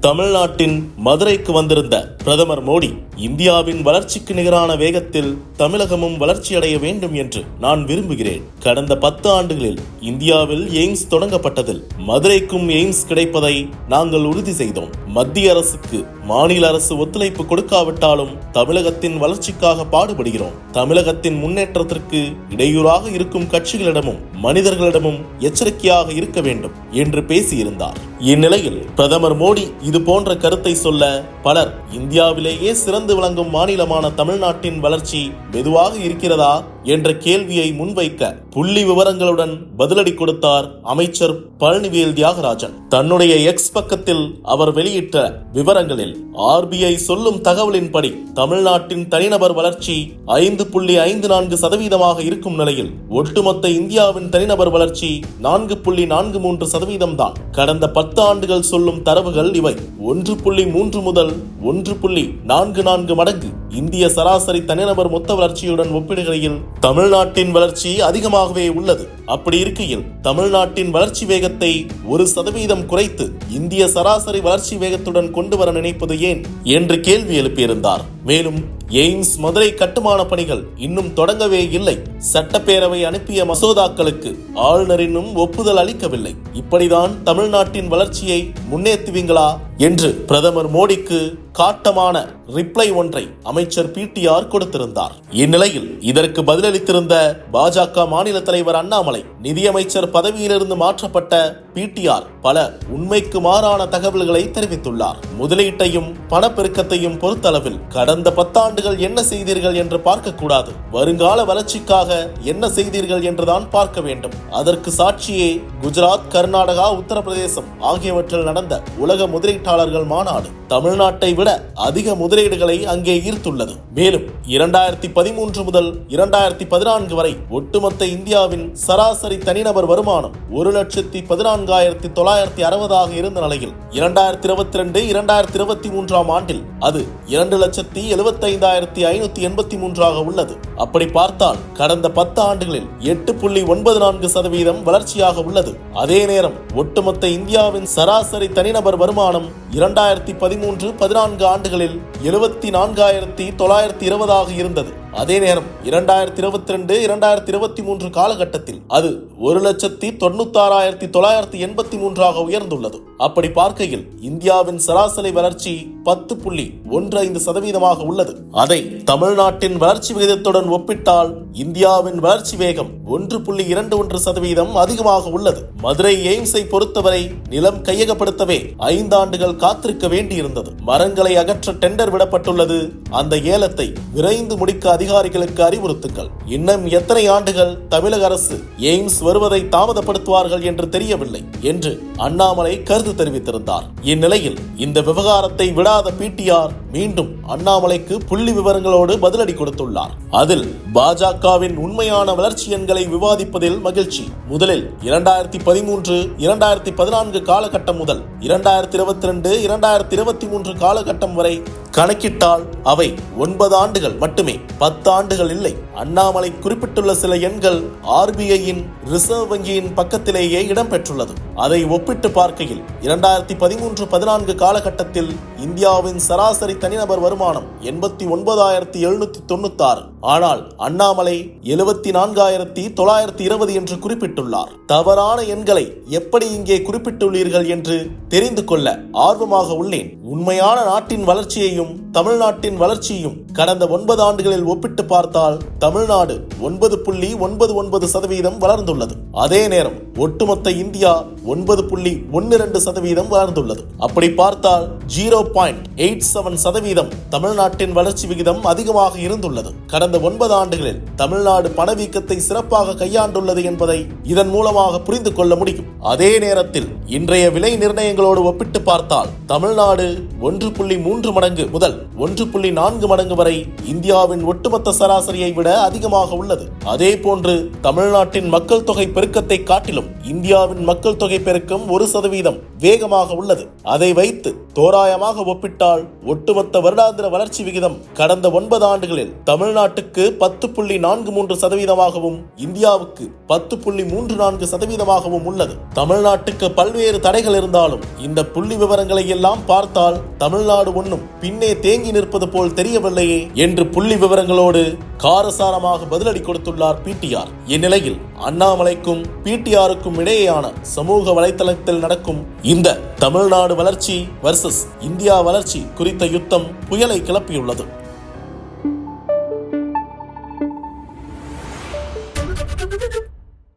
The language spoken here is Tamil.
தமிழ்நாட்டின் மதுரைக்கு வந்திருந்த பிரதமர் மோடி, இந்தியாவின் வளர்ச்சிக்கு நிகரான வேகத்தில் தமிழகமும் வளர்ச்சியடைய வேண்டும் என்று நான் விரும்புகிறேன். கடந்த 10 ஆண்டுகளில் இந்தியாவில் எய்ம்ஸ் தொடங்கப்பட்டதில் மதுரைக்கும் எய்ம்ஸ் கிடைப்பதை நாங்கள் உறுதி செய்தோம். மத்திய அரசுக்கு மாநில அரசு ஒத்துழைப்பு கொடுக்காவிட்டாலும் தமிழகத்தின் வளர்ச்சிக்காக பாடுபடுகிறோம். தமிழகத்தின் முன்னேற்றத்திற்கு இடையூறாக இருக்கும் கட்சிகளிடமும் மனிதர்களிடமும் எச்சரிக்கையாக இருக்க வேண்டும் என்று பேசியிருந்தார். இந்நிலையில் பிரதமர் மோடி இது போன்ற கருத்தை சொல்ல பலர், இந்தியாவிலேயே சிறந்து விளங்கும் மாநிலமான தமிழ்நாட்டின் வளர்ச்சி மெதுவாக இருக்கிறதா என்ற கேள்வியை முன்வைக்க புள்ளி விவரங்களுடன் பதிலடி கொடுத்தார் அமைச்சர் பழனிவேல் தியாகராஜன். தன்னுடைய எக்ஸ் பக்கத்தில் அவர் வெளியிட்ட விவரங்களில் RBI சொல்லும் தகவலின்படி தமிழ்நாட்டின் தனிநபர் வளர்ச்சி 5.54% இருக்கும் நிலையில் ஒட்டுமொத்த இந்தியாவின் தனிநபர் வளர்ச்சி 4.43% தான். கடந்த 10 ஆண்டுகள் சொல்லும் தரவுகள் இவை. 1.3 முதல் 1.44 மடங்கு இந்திய சராசரி தனிநபர் மொத்த வளர்ச்சியுடன் ஒப்பிடுகையில் தமிழ்நாட்டின் வளர்ச்சி அதிகமாகவே உள்ளது. அப்படி இருக்கையில் தமிழ்நாட்டின் வளர்ச்சி வேகத்தை 1% குறைத்து இந்திய சராசரி வளர்ச்சி வேகத்துடன் கொண்டு வர நினைப்பது ஏன் என்று கேள்வி எழுப்பியிருந்தார். மேலும் எய்ம்ஸ் மதுரை கட்டுமான பணிகள் இன்னும் தொடங்கவே இல்லை. சட்டப்பேரவை அனுப்பிய மசோதாக்களுக்கு ஆளுநர் இன்னும் ஒப்புதல் அளிக்கவில்லை. இப்படிதான் தமிழ்நாட்டின் வளர்ச்சியை முன்னேற்றுவீங்களா என்று பிரதமர் மோடிக்கு காட்டமான ரிப்ளை ஒன்றை அமைச்சர் PTR கொடுத்திருந்தார். இந்நிலையில் இதற்கு பதிலளித்திருந்த பாஜக மாநில தலைவர் அண்ணாமலை, நிதியமைச்சர் பதவியிலிருந்து மாற்றப்பட்ட PTR பல உண்மைக்கு மாறான தகவல்களை தெரிவித்துள்ளார். முதலீட்டையும் பணப்பெருக்கத்தையும் பொறுத்தளவில் கடந்த 10 ஆண்டுகள் என்ன செய்தீர்கள் என்று பார்க்க கூடாது, வருங்கால வளர்ச்சிக்காக என்ன செய்தீர்கள் என்றுதான் பார்க்க வேண்டும். அதற்கு சாட்சியே குஜராத், கர்நாடகா, உத்தரப்பிரதேசம் ஆகியவற்றில் நடந்த உலக முதலீட்டாளர்கள் மாநாடு. தமிழ்நாட்டை விட அதிக முதலீடுகளை அங்கே ஈர்த்துள்ளது. மேலும் 2013 முதல் 2014 வரை ஒட்டுமொத்த இந்தியாவின் சராசரி தனிநபர் வருமானம் 1,14,960 இருந்த நிலையில் 2022-2023 ஆண்டில் அது 2,75,583 உள்ளது. அப்படி பார்த்தால் கடந்த 10 ஆண்டுகளில் 8.94% வளர்ச்சியாக உள்ளது. அதே நேரம் ஒட்டுமொத்த இந்தியாவின் சராசரி தனிநபர் வருமானம் 2013-14 ஆண்டுகளில் 74,920 இருந்தது. அதே நேரம் 2022-2023 காலகட்டத்தில் அது 1,96,983 உயர்ந்துள்ளது. அப்படி பார்க்கையில் இந்தியாவின் சராசரி வளர்ச்சி 10.15% உள்ளது. அதை தமிழ்நாட்டின் வளர்ச்சி விகிதத்துடன் ஒப்பிட்டால் இந்தியாவின் வளர்ச்சி வேகம் 1.21% அதிகமாக உள்ளது. மதுரை எய்ம்ஸை பொறுத்தவரை நிலம் கையகப்படுத்தவே 5 ஆண்டுகள் காத்திருக்க வேண்டியிருந்தது. மரங்களை அகற்ற டெண்டர் விடப்பட்டுள்ளது. அந்த ஏலத்தை விரைந்து முடிக்க அதிகாரிகளுக்கு அறிவுறுத்துங்கள். இன்னும் எத்தனை ஆண்டுகள் தமிழக அரசு எய்ம்ஸ் வருவதை தாமதப்படுத்துவார்கள் என்று தெரியவில்லை என்று அண்ணாமலை கருத்து தெரிவித்திருந்தார். இந்நிலையில் இந்த விவகாரத்தை விடாத PTR மீண்டும் அண்ணாமலைக்கு புள்ளி விவரங்களோடு பதிலடி கொடுத்துள்ளார். அதில் பாஜகவின் உண்மையான வளர்ச்சி எண்களை விவாதிப்பதில் மகிழ்ச்சி. முதலில் 2013-2014 காலகட்டம் முதல் 2022-2023 காலகட்டம் வரை கணக்கிட்டால் அவை 9 ஆண்டுகள் மட்டுமே, 10 ஆண்டுகள் இல்லை. அண்ணாமலை குறிப்பிட்டுள்ள சில எண்கள் RBIயின் ரிசர்வ் வங்கியின் பக்கத்திலேயே இடம்பெற்றுள்ளது. அதை ஒப்பிட்டு பார்க்கையில் 2013-14 காலகட்டத்தில் இந்தியாவின் சராசரி தனிநபர் வருமானம் 89,796. ஆனால் அண்ணாமலை 74,920 என்று குறிப்பிட்டுள்ளார். தவறான எண்களை எப்படி இங்கே குறிப்பிட்டுள்ளீர்கள் என்று தெரிந்து கொள்ள ஆர்வமாக உள்ளேன். உண்மையான நாட்டின் வளர்ச்சியையும் தமிழ்நாட்டின் வளர்ச்சியையும் கடந்த 9 ஆண்டுகளில் ஒப்பிட்டு பார்த்தால் தமிழ்நாடு 9.99% வளர்ந்துள்ளது. அதே நேரம் ஒட்டுமொத்த இந்தியா 9.12% வளர்ந்துள்ளது. அப்படி பார்த்தால் 0.87% தமிழ்நாட்டின் வளர்ச்சி விகிதம் அதிகமாக இருந்துள்ளது. கடந்த 9 ஆண்டுகளில் தமிழ்நாடு பணவீக்கத்தை சிறப்பாக கையாண்டுள்ளது என்பதை இதன் மூலமாக புரிந்து கொள்ள முடியும். அதே நேரத்தில் இன்றைய விலை நிர்ணயங்களோடு ஒப்பிட்டு பார்த்தால் தமிழ்நாடு 1.3 மடங்கு முதல் 1.4 மடங்கு வரை இந்தியாவின் ஒட்டுமொத்த சராசரியை விட அதிகமாக உள்ளது. அதே போன்று தமிழ்நாட்டின் மக்கள் தொகை பெருக்கத்தை காட்டிலும் இந்தியாவின் மக்கள் தொகை பெருக்கம் 1% வேகமாக உள்ளது. அதை வைத்து தோராயமாக விகிதமாக ஒப்பிட்டால் ஒட்டுமொத்த வருடாந்திர வளர்ச்சி விகிதம் கடந்த 9 ஆண்டுகளில் தமிழ்நாட்டுக்கு 10.43%, இந்தியாவுக்கு 10.34% உள்ளது. தமிழ்நாட்டுக்கு பல்வேறு தடைகள் இருந்தாலும் இந்த புள்ளி விவரங்களை எல்லாம் பார்த்தால் தமிழ்நாடு ஒன்றும் பின்னே தேங்கி நிற்பது போல் தெரியவில்லையே என்று புள்ளி விவரங்களோடு காரசாரமாக பதிலடி கொடுத்துள்ளார் பிடிஆர். இந்நிலையில் அண்ணாமலைக்கும் பிடிஆருக்கும் இடையேயான சமூக வலைதளத்தில் நடக்கும் இந்த தமிழ்நாடு வளர்ச்சி வர்சஸ் இந்தியா வளர்ச்சி குறித்த யுத்தம் புயலை கிளப்பியுள்ளது.